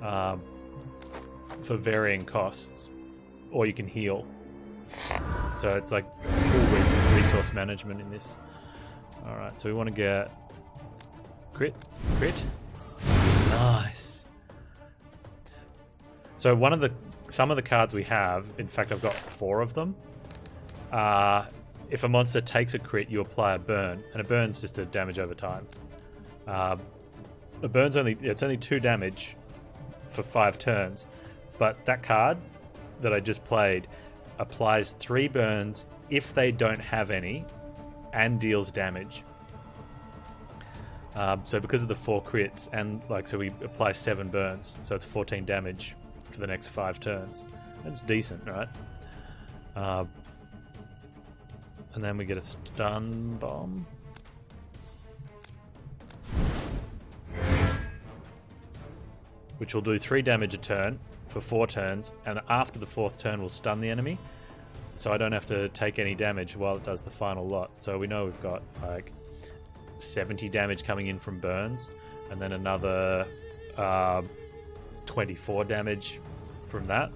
um, for varying costs, or you can heal. So it's like full resource management in this. All right, so we want to get crit. Nice. So some of the cards we have, in fact, I've got 4 of them. If a monster takes a crit, you apply a burn, and a burn's just a damage over time. A burn's only 2 damage for 5 turns, but that card that I just played applies 3 burns if they don't have any, and deals damage. So because of the 4 crits, and so we apply 7 burns, so it's 14 damage for the next 5 turns. That's decent, right? And then we get a stun bomb. Which will do 3 damage a turn for 4 turns, and after the 4th turn will stun the enemy. So I don't have to take any damage while it does the final lot. So we know we've got 70 damage coming in from burns, and then another 24 damage from that.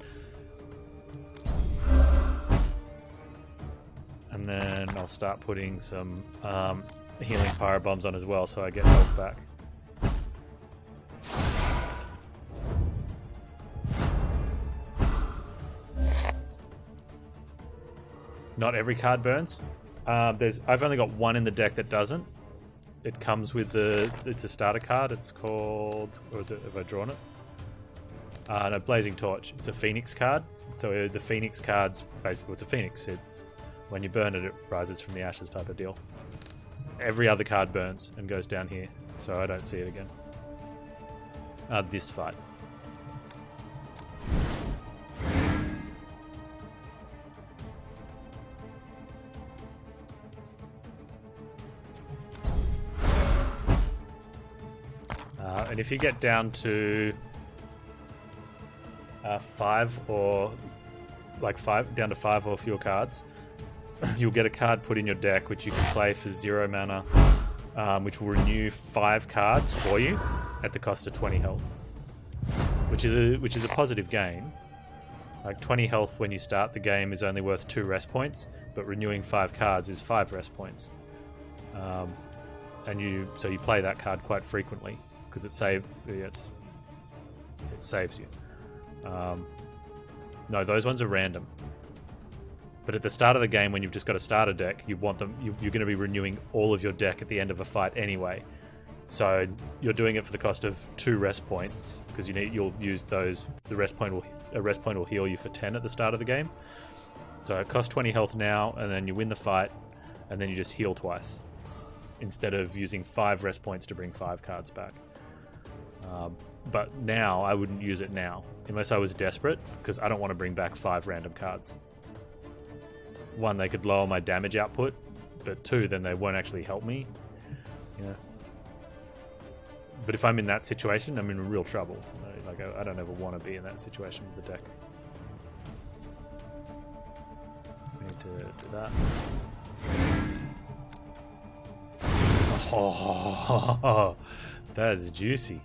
And then I'll start putting some healing pyro bombs on as well, so I get health back. Not every card burns. I've only got 1 in the deck that doesn't. It comes with it's a starter card. It's called, or is it? Have I drawn it? No, Blazing Torch. It's a Phoenix card. So the Phoenix cards, basically, it's a Phoenix. When you burn it, it rises from the ashes type of deal. Every other card burns and goes down here, so I don't see it again. This fight. And if you get down to 5 or down to 5 or fewer cards, you'll get a card put in your deck which you can play for 0 mana, which will renew 5 cards for you at the cost of 20 health, which is a positive gain. 20 health when you start the game is only worth 2 rest points, but renewing 5 cards is 5 rest points. And you play that card quite frequently because it saves you. No, those ones are random. But at the start of the game, when you've just got a starter deck, you want them. You're going to be renewing all of your deck at the end of a fight anyway. So you're doing it for the cost of 2 rest points because you'll use those. A rest point will heal you for 10 at the start of the game. So it costs 20 health now, and then you win the fight, and then you just heal twice instead of using 5 rest points to bring 5 cards back. But now I wouldn't use it now unless I was desperate, because I don't want to bring back 5 random cards. 1, they could lower my damage output, but 2, then they won't actually help me. Yeah. But if I'm in that situation, I'm in real trouble. I don't ever want to be in that situation with the deck. I need to do that. Oh, that is juicy.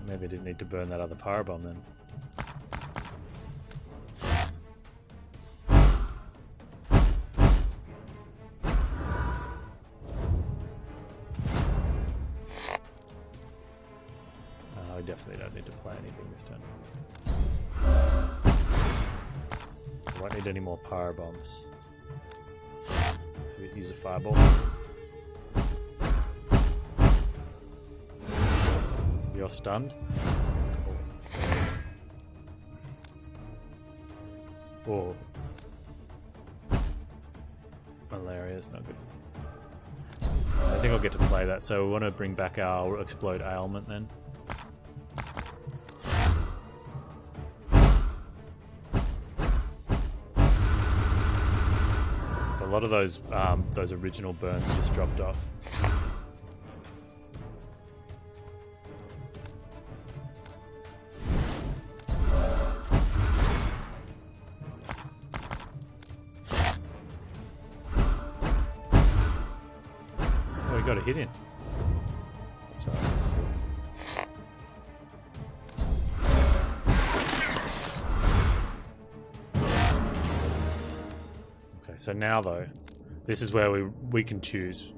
Maybe I didn't need to burn that other power bomb then. I definitely don't need to play anything this turn. I won't need any more power bombs. Use a fireball. You're stunned. Cool. Oh. Malaria's not good. I think I'll get to play that. So we want to bring back our Explode Ailment then. So a lot of those original burns just dropped off. Got a hit in. That's right. So now though, this is where we can choose.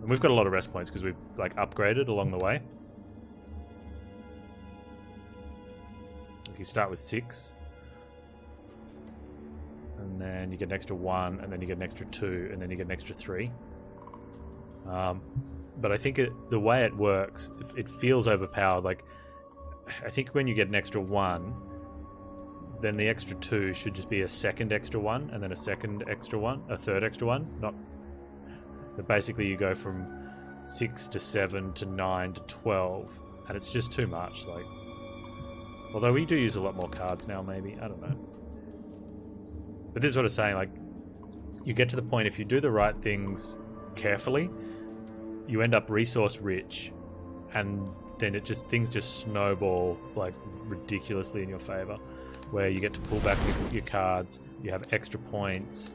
And we've got a lot of rest points because we've like upgraded along the way. You start with 6. And then you get an extra 1, and then you get an extra 2, and then you get an extra 3. But I think the way it works, it feels overpowered. Like, I think when you get an extra 1, then the extra 2 should just be a second extra 1, and then a second extra 1, a third extra 1. Not. But basically, you go from 6 to 7 to 9 to 12, and it's just too much. Like, although we do use a lot more cards now, maybe. I don't know. But this is what I'm saying, like, you get to the point, if you do the right things carefully, you end up resource rich, and then things just snowball, like, ridiculously in your favor, where you get to pull back your cards, you have extra points,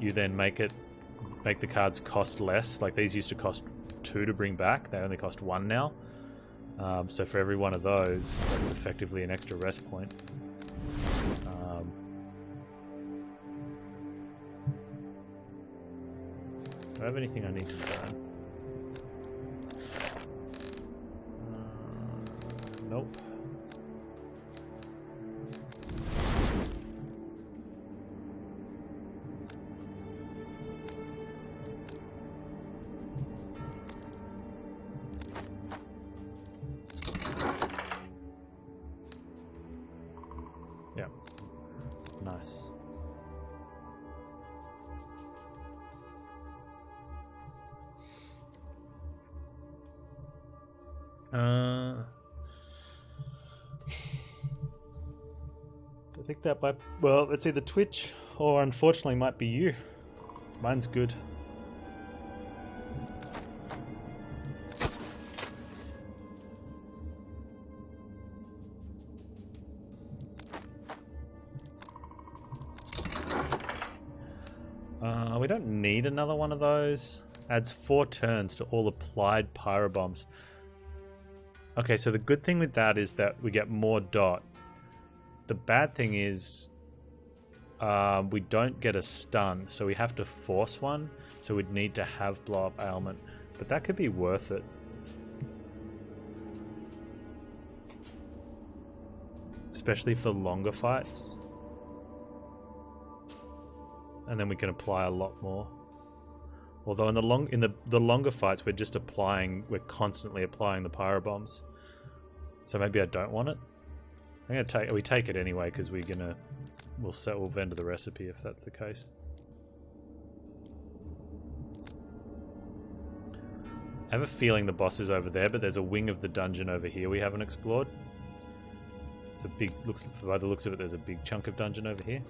you then make the cards cost less. Like, these used to cost 2 to bring back, they only cost 1 now. So for every one of those, that's effectively an extra rest point. Do I have anything I need to learn? Nope. Yeah. Nice. I think that might... Well, it's either Twitch or, unfortunately, might be you. Mine's good. We don't need another one of those. Adds 4 turns to all applied pyrobombs. Okay, so the good thing with that is that we get more dot. The bad thing is we don't get a stun, so we have to force one, so we'd need to have blow up ailment. But that could be worth it. Especially for longer fights. And then we can apply a lot more. Although in the longer fights, we're constantly applying the pyro bombs. So maybe I don't want it. We take it anyway because we'll vendor the recipe if that's the case. I have a feeling the boss is over there, but there's a wing of the dungeon over here we haven't explored. It's a big by the looks of it, there's a big chunk of dungeon over here.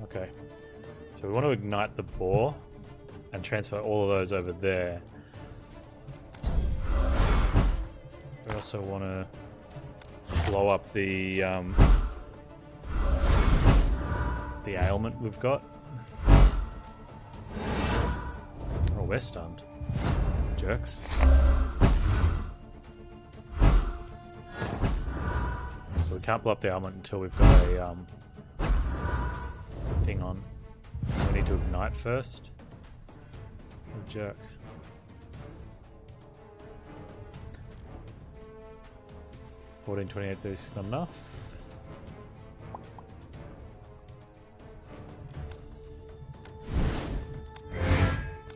Okay, so we want to ignite the boar and transfer all of those over there. We also want to blow up the ailment we've got. Oh, we're stunned. Jerks. So we can't blow up the ailment until we've got a thing on. We need to ignite first. Oh, jerk. $14.28 is not enough.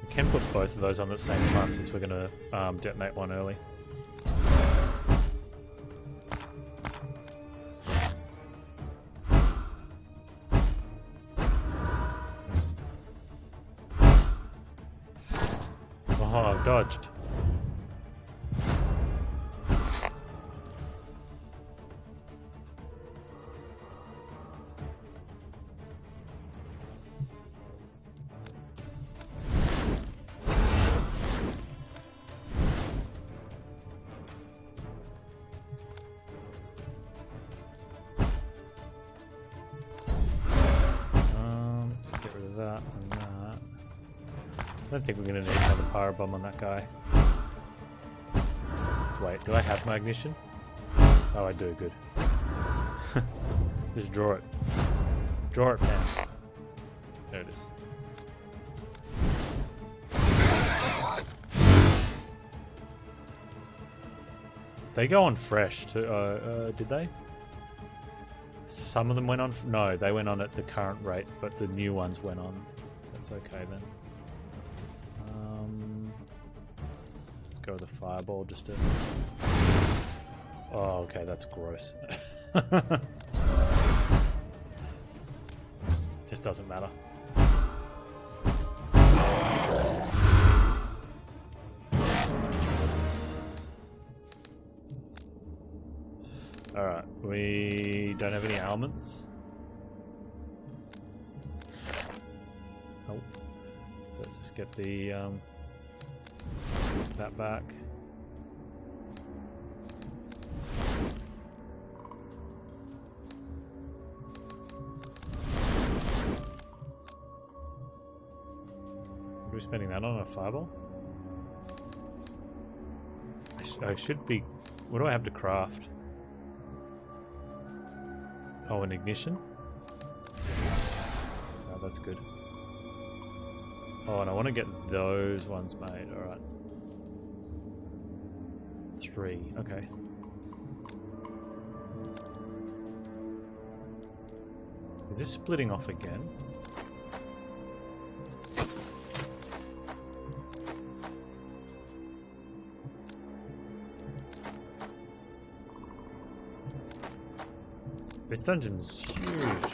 We can put both of those on at the same time since we're going to detonate one early. Oh, dodged. rid of that and that. I don't think we're going to need another pyro bomb on that guy. Wait, do I have my ignition? Oh, I do, good. Just draw it. Draw it, Panz. There it is. They go on fresh too. Did they? Some of them went on. No, they went on at the current rate, but the new ones went on. That's okay then. Let's go with the fireball just to. Oh, okay, that's gross. Just doesn't matter. Alright, we don't have any ailments. Oh. So let's just get the that back. Are we spending that on a fireball? I should be... What do I have to craft? Oh, an ignition? Oh, that's good. Oh, and I want to get those ones made. Alright. 3. Okay. Is this splitting off again? This dungeon's huge.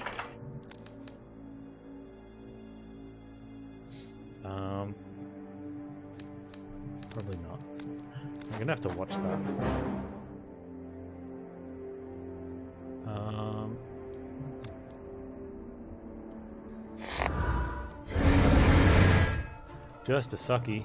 Probably not. I'm gonna have to watch that. Just a sucky.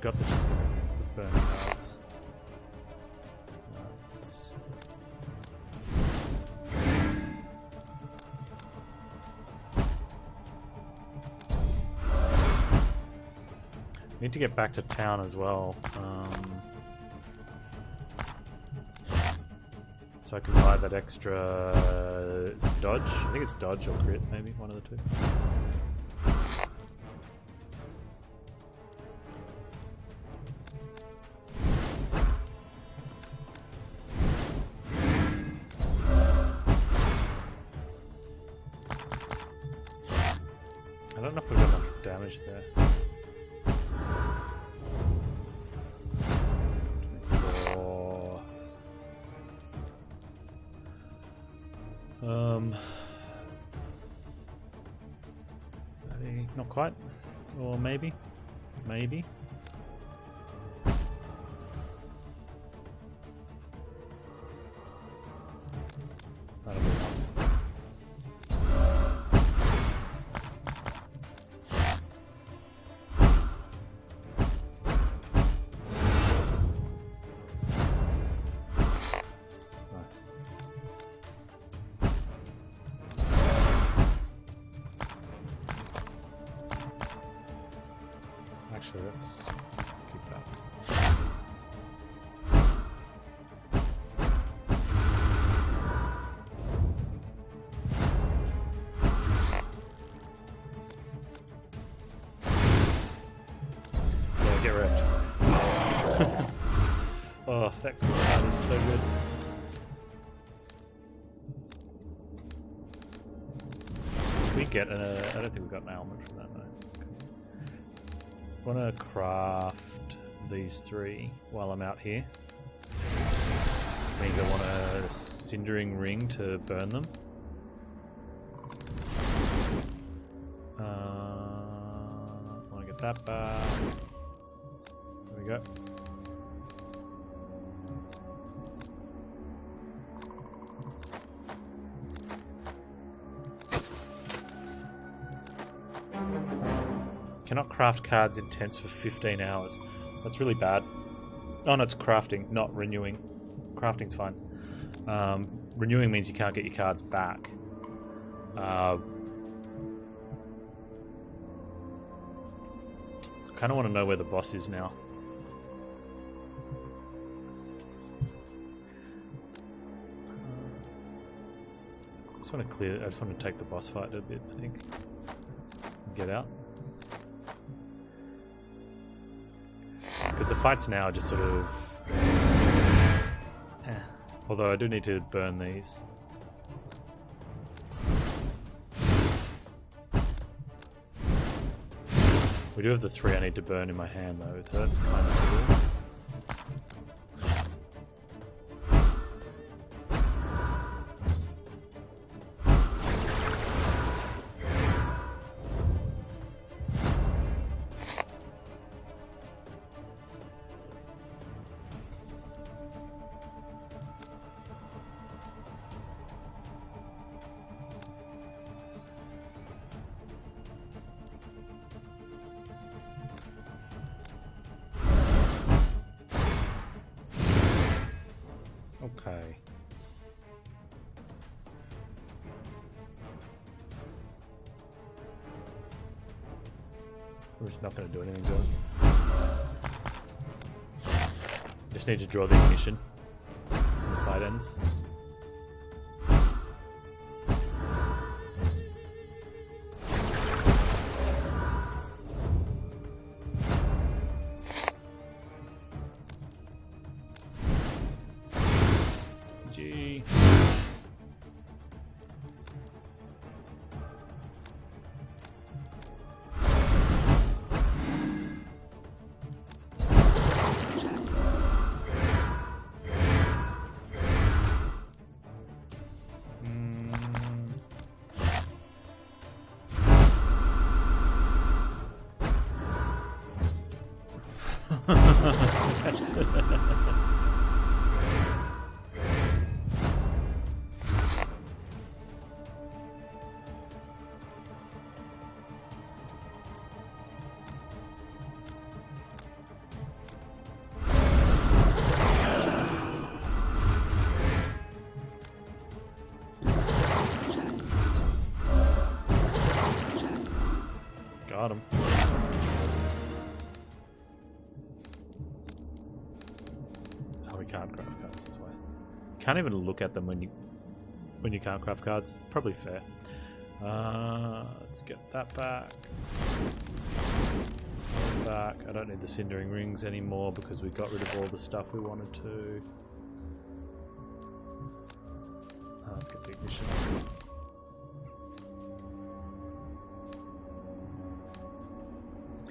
Got the burn cards. Need to get back to town as well, so I can buy that extra. Is it dodge? I think it's dodge or crit, maybe one of the two. I don't know if we've got enough damage there. Maybe not quite, or maybe. That'll be enough. Actually, let's keep that. Yeah, get wrecked. Oh, that card is so good. We get I don't think we got an ailment from that though. I want to craft these 3 while I'm out here. Means I want a cindering ring to burn them. I want to get that back. There we go. Cannot craft cards in tents for 15 hours. That's really bad. Oh no, it's crafting, not renewing. Crafting's fine. Renewing means you can't get your cards back. I kind of want to know where the boss is now. I just want to clear. I just want to take the boss fight a bit, I think. Get out. Because the fights now are just sort of... Although I do need to burn these. We do have the 3 I need to burn in my hand though, so that's kind of cool. Okay. We're just not going to do anything to it. Just need to draw the ignition when the fight ends. Got him. Oh, we can't craft cards this way. Can't even look at them when you can't craft cards. Probably fair. Let's get that back. Back. I don't need the cindering rings anymore because we got rid of all the stuff we wanted to. Let's get the ignition.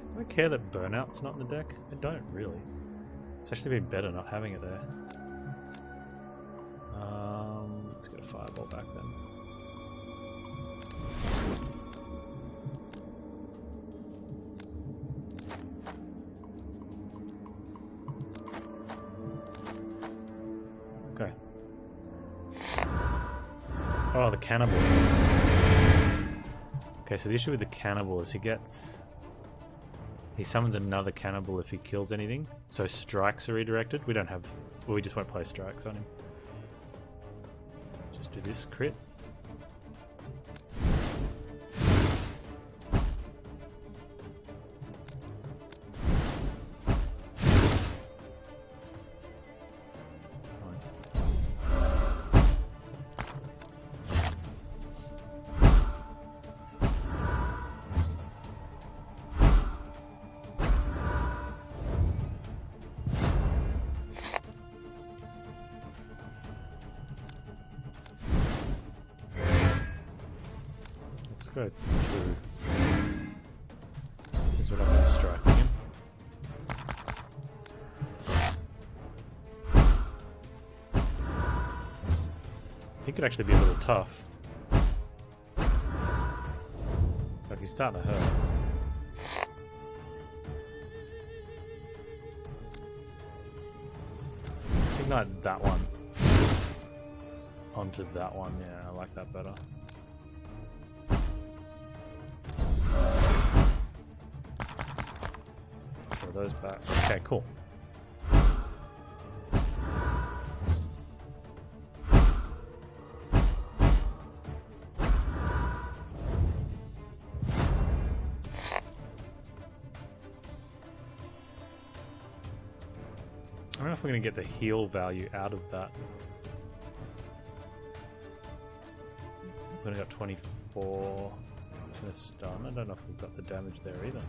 I don't care that Burnout's not in the deck. I don't really. It's actually been better not having it there. Let's get a fireball back then. Okay. Oh, the cannibal. Okay, so the issue with the cannibal is he summons another cannibal if he kills anything. So strikes are redirected. We don't have... Well, we just won't play strikes on him. Just do this crit. Go through. Since we're not going to strike him. He could actually be a little tough. Like he's starting to hurt. Let's ignite that one onto that one. Yeah, I like that better. those back. Okay, cool. I don't know if we're going to get the heal value out of that. We've only got 24. It's going to stun. I don't know if we've got the damage there either.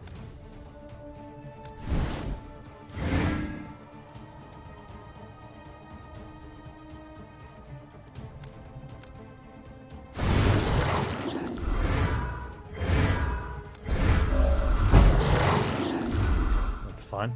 That's fine.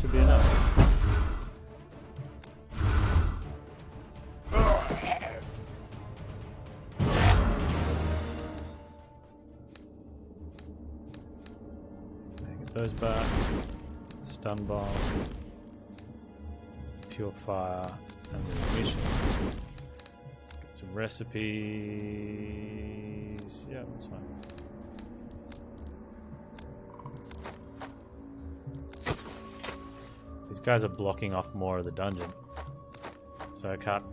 Should be enough. Get those back. Stun bomb, pure fire, and the missions. Get some recipes. Yeah, that's fine. These guys are blocking off more of the dungeon, so I can't.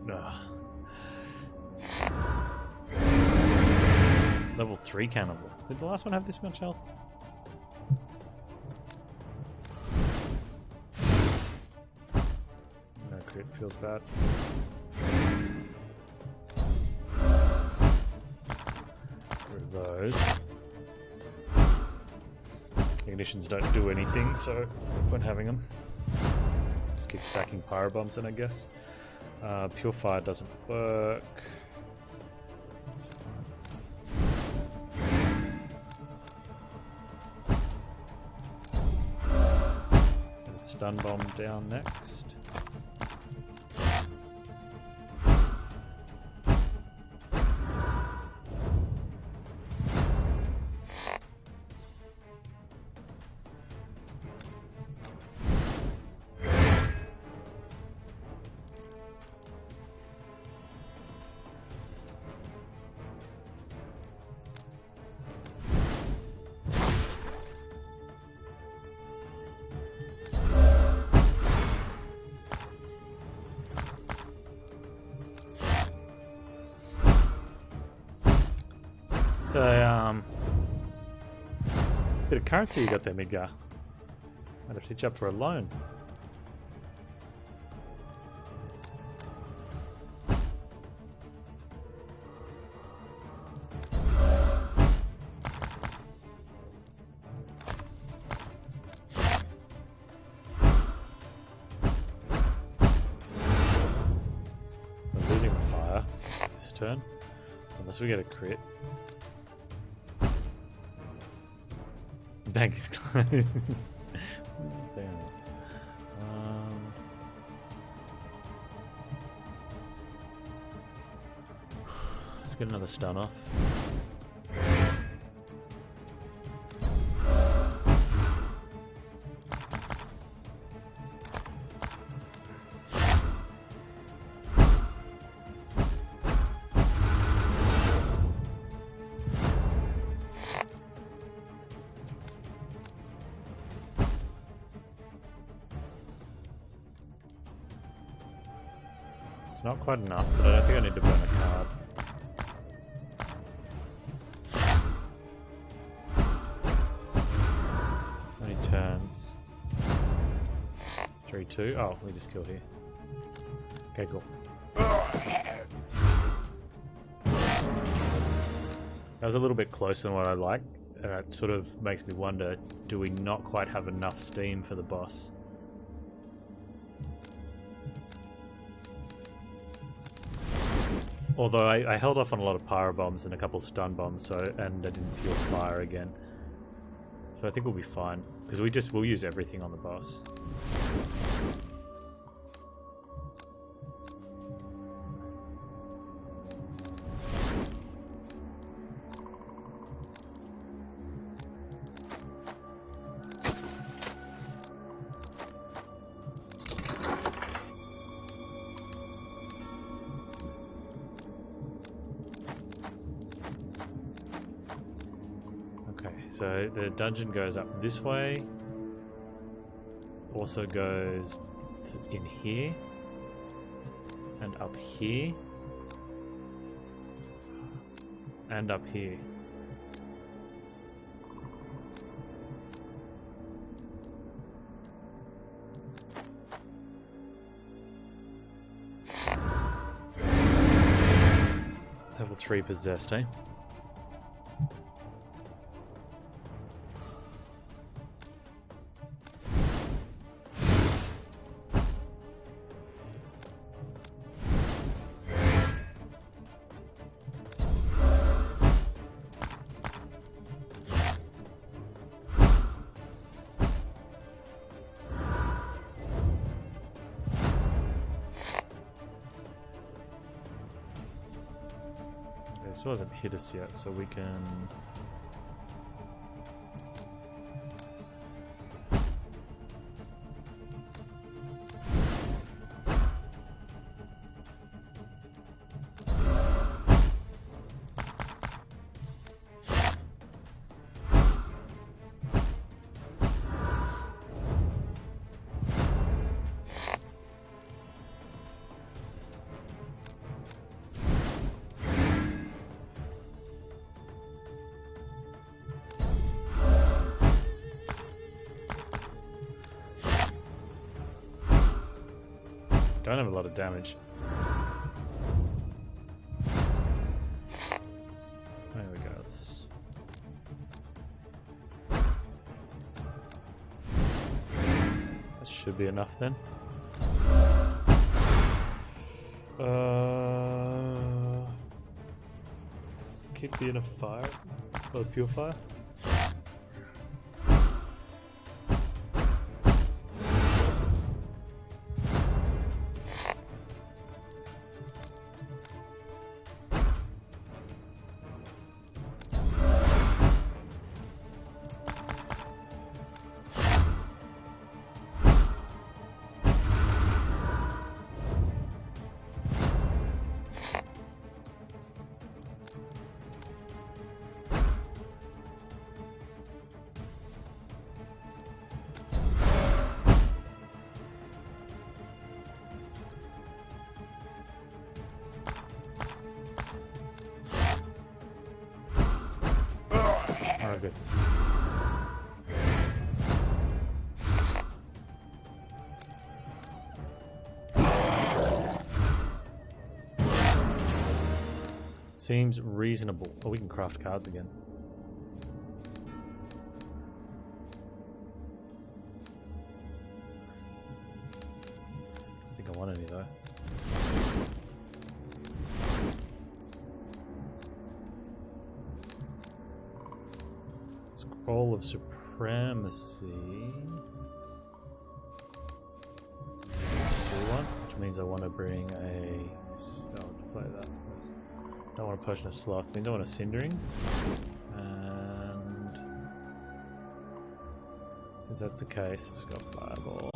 Level 3 cannibal. Did the last one have this much health? No crit, feels bad. Rid of those. Ignitions don't do anything, so no point having them. Just keep stacking pyro bombs in, I guess. Pure fire doesn't work. That's fine. Get a stun bomb down next. So, bit of currency you got there, Midgar. Might have to hitch up for a loan. We're losing the fire this turn, unless we get a crit. Bank is closed. Fair enough. Let's get another stun off. It's not quite enough, but I don't think I need to burn a card. How many turns? 3-2. Oh, we just killed here. Okay, cool. That was a little bit closer than what I like. It sort of makes me wonder, do we not quite have enough steam for the boss? Although I held off on a lot of pyro bombs and a couple stun bombs, so and I didn't fuel fire again. So I think we'll be fine because we'll use everything on the boss. So the dungeon goes up this way, also goes in here, and up here, and up here. Level 3 possessed, eh? It still hasn't hit us yet, so we can... Don't have a lot of damage. There we go. That should be enough then. Kick the inner fire or pure fire. Good. Seems reasonable. Oh, we can craft cards again. I think I want any though. Scroll of Supremacy. Which means I want to bring a... Oh, let's play that. Don't want a Potion of Sloth. Means I want a Cindering. And... since that's the case, let's go Fireball.